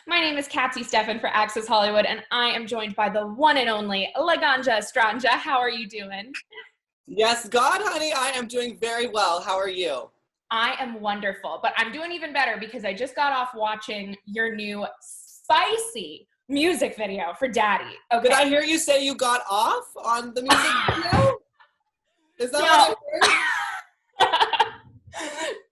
My name is Kathy Steffen for Access Hollywood, and I am joined by the one and only Laganja Estranja. How are you doing? Yes, God, honey, I am doing very well. How are you? I am wonderful, but I'm doing even better because I just got off watching your new spicy music video for Daddy. Okay. Did I hear you say you got off on the music video? Is that No. what I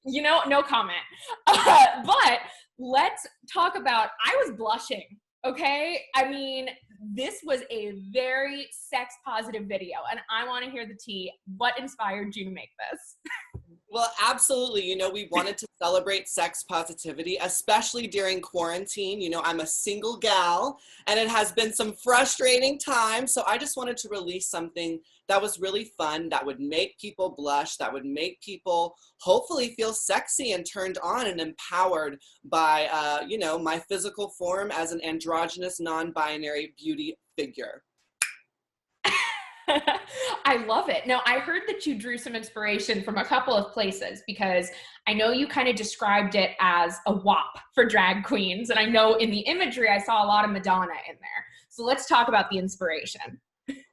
heard? No comment. But let's talk about, I was blushing, okay? I mean, this was a very sex positive video, and I want to hear the tea. What inspired you to make this? Well, absolutely. We wanted to celebrate sex positivity, especially during quarantine. I'm a single gal and it has been some frustrating times. So I just wanted to release something that was really fun, that would make people blush, that would make people hopefully feel sexy and turned on and empowered by, my physical form as an androgynous, non-binary beauty figure. I love it. Now, I heard that you drew some inspiration from a couple of places because I know you kind of described it as a WAP for drag queens. And I know in the imagery, I saw a lot of Madonna in there. So let's talk about the inspiration.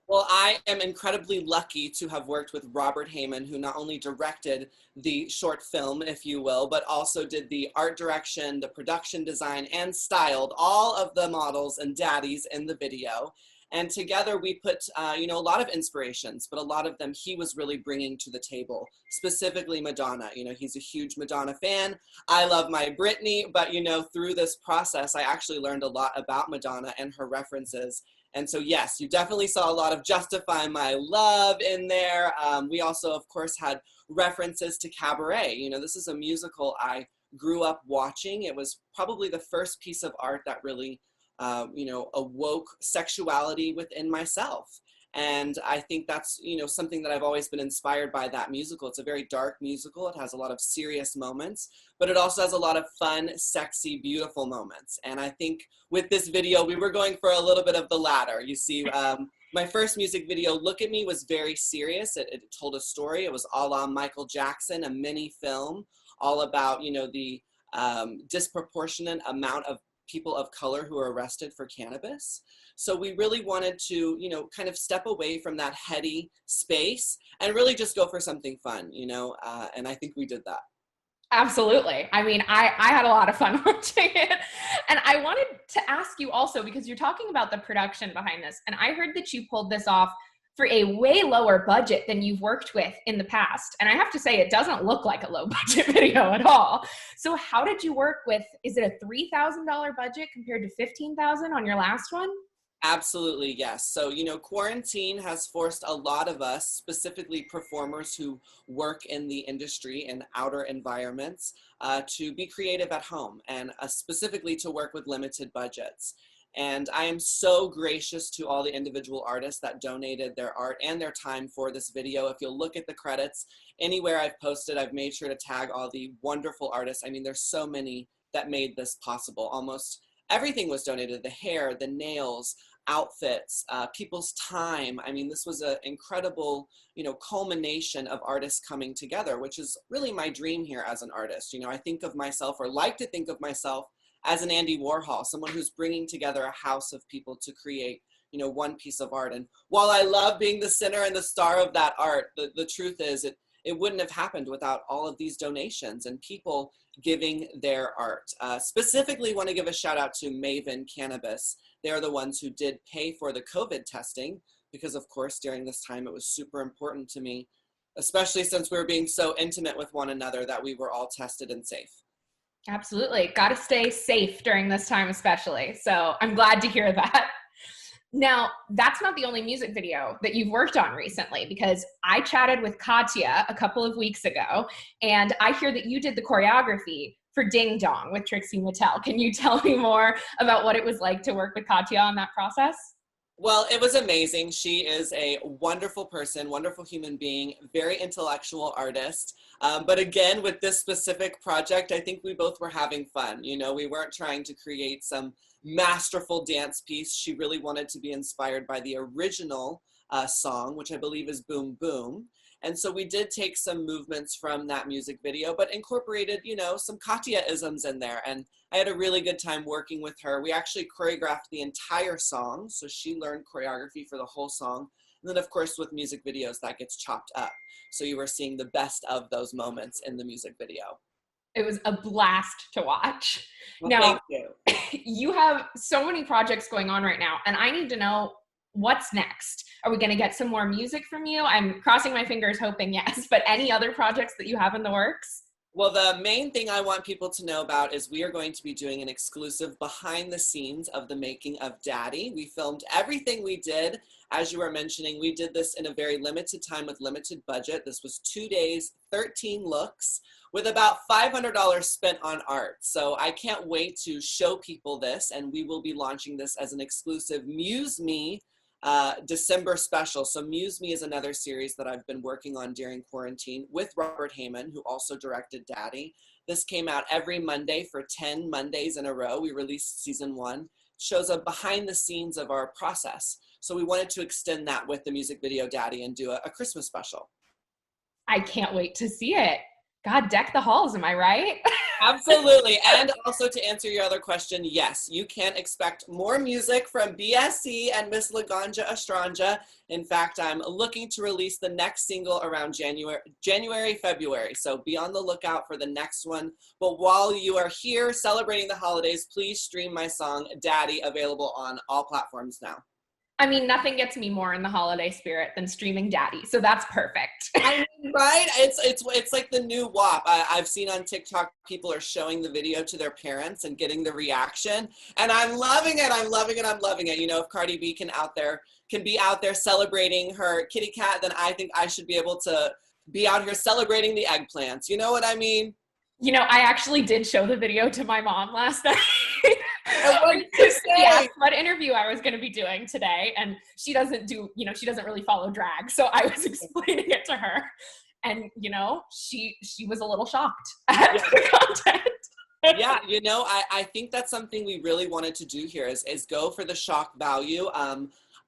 Well, I am incredibly lucky to have worked with Robert Heyman, who not only directed the short film, if you will, but also did the art direction, the production design, and styled all of the models and daddies in the video. And together we put, a lot of inspirations, but a lot of them he was really bringing to the table, specifically Madonna. He's a huge Madonna fan. I love my Britney, but, through this process, I actually learned a lot about Madonna and her references. And so, yes, you definitely saw a lot of Justify My Love in there. We also, of course, had references to Cabaret. This is a musical I grew up watching. It was probably the first piece of art that really awoke sexuality within myself. And I think that's, something that I've always been inspired by, that musical. It's a very dark musical. It has a lot of serious moments, but it also has a lot of fun, sexy, beautiful moments. And I think with this video, we were going for a little bit of the latter. You see, my first music video, Look at Me, was very serious. It told a story. It was a la Michael Jackson, a mini film, all about, the disproportionate amount of people of color who are arrested for cannabis. So we really wanted to, kind of step away from that heady space and really just go for something fun, and I think we did that. Absolutely. I mean, I had a lot of fun watching it. And I wanted to ask you also, because you're talking about the production behind this, and I heard that you pulled this off for a way lower budget than you've worked with in the past. And I have to say, it doesn't look like a low budget video at all. So how did you work with, is it a $3,000 budget compared to $15,000 on your last one? Absolutely, yes. So, quarantine has forced a lot of us, specifically performers who work in the industry in outer environments, to be creative at home and specifically to work with limited budgets. And I am so gracious to all the individual artists that donated their art and their time for this video. If you'll look at the credits, anywhere I've posted, I've made sure to tag all the wonderful artists. I mean, there's so many that made this possible. Almost everything was donated: the hair, the nails, outfits, people's time. I mean, this was an incredible, culmination of artists coming together, which is really my dream here as an artist. I think of myself, or like to think of myself, as an Andy Warhol, someone who's bringing together a house of people to create, one piece of art. And while I love being the center and the star of that art, the truth is it wouldn't have happened without all of these donations and people giving their art. Specifically want to give a shout out to Maven Cannabis. They're the ones who did pay for the COVID testing because, of course, during this time it was super important to me, especially since we were being so intimate with one another, that we were all tested and safe. Absolutely. Got to stay safe during this time, especially. So I'm glad to hear that. Now, that's not the only music video that you've worked on recently, because I chatted with Katya a couple of weeks ago, and I hear that you did the choreography for Ding Dong with Trixie Mattel. Can you tell me more about what it was like to work with Katya on that process? Well, it was amazing. She is a wonderful person, wonderful human being, very intellectual artist. But again, with this specific project, I think we both were having fun. We weren't trying to create some masterful dance piece. She really wanted to be inspired by the original song, which I believe is Boom Boom. And so we did take some movements from that music video, but incorporated, you know, some Katya-isms in there. And I had a really good time working with her. We actually choreographed the entire song. So she learned choreography for the whole song. And then of course with music videos that gets chopped up. So you were seeing the best of those moments in the music video. It was a blast to watch. Well, now, thank you. You have so many projects going on right now, and I need to know what's next. Are we going to get some more music from you? I'm crossing my fingers hoping yes, but any other projects that you have in the works? Well, the main thing I want people to know about is we are going to be doing an exclusive behind the scenes of the making of Daddy. We filmed everything we did. As you were mentioning, we did this in a very limited time with limited budget. This was 2 days, 13 looks, with about $500 spent on art. So I can't wait to show people this, and we will be launching this as an exclusive Muse Me December special. So Muse Me is another series that I've been working on during quarantine with Robert Heyman, who also directed Daddy. This came out every Monday for 10 Mondays in a row. We released season 1. Shows a behind the scenes of our process. So we wanted to extend that with the music video Daddy and do a Christmas special. I can't wait to see it. God, deck the halls, am I right? Absolutely. And also to answer your other question, yes, you can expect more music from BSC and Miss Laganja Estranja. In fact, I'm looking to release the next single around January, February. So be on the lookout for the next one. But while you are here celebrating the holidays, please stream my song Daddy, available on all platforms now. I mean, nothing gets me more in the holiday spirit than streaming Daddy, so that's perfect. I mean, right? It's like the new WAP. I've seen on TikTok people are showing the video to their parents and getting the reaction, and I'm loving it. I'm loving it. I'm loving it. You know, if Cardi B can be out there celebrating her kitty cat, then I think I should be able to be out here celebrating the eggplants. You know what I mean? You know, I actually did show the video to my mom last night. She asked what interview I was going to be doing today, and she doesn't really follow drag, so I was explaining it to her, and you know, she was a little shocked at the content. Yeah, you know, I think that's something we really wanted to do here is go for the shock value.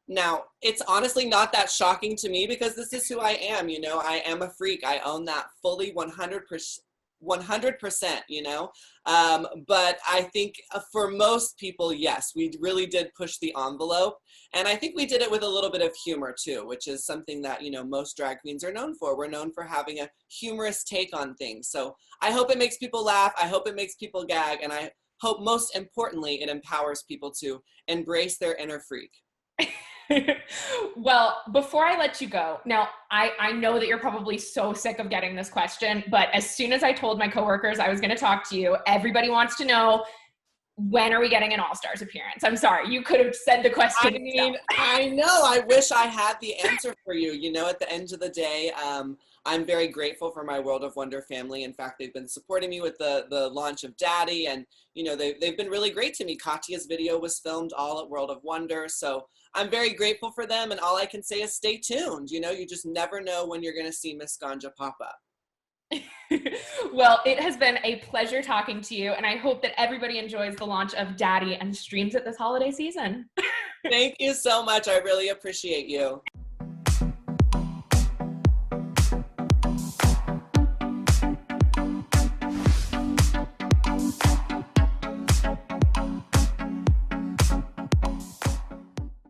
Now, it's honestly not that shocking to me because this is who I am. You know, I am a freak. I own that fully 100%, you know, but I think for most people, yes, we really did push the envelope, and I think we did it with a little bit of humor too, which is something that, you know, most drag queens are known for. We're known for having a humorous take on things. So I hope it makes people laugh. I hope it makes people gag, and I hope most importantly it empowers people to embrace their inner freak. Well, before I let you go, now I know that you're probably so sick of getting this question, but as soon as I told my coworkers I was going to talk to you, everybody wants to know, when are we getting an All-Stars appearance? I'm sorry, you could have said the question. I mean, I know, I wish I had the answer for you. You know, at the end of the day, I'm very grateful for my World of Wonder family. In fact, they've been supporting me with the launch of Daddy, and you know, they've been really great to me. Katya's video was filmed all at World of Wonder, so I'm very grateful for them, and all I can say is stay tuned. You know, you just never know when you're going to see Miss Ganja pop up. Well, it has been a pleasure talking to you, and I hope that everybody enjoys the launch of Daddy and streams it this holiday season. Thank you so much. I really appreciate you.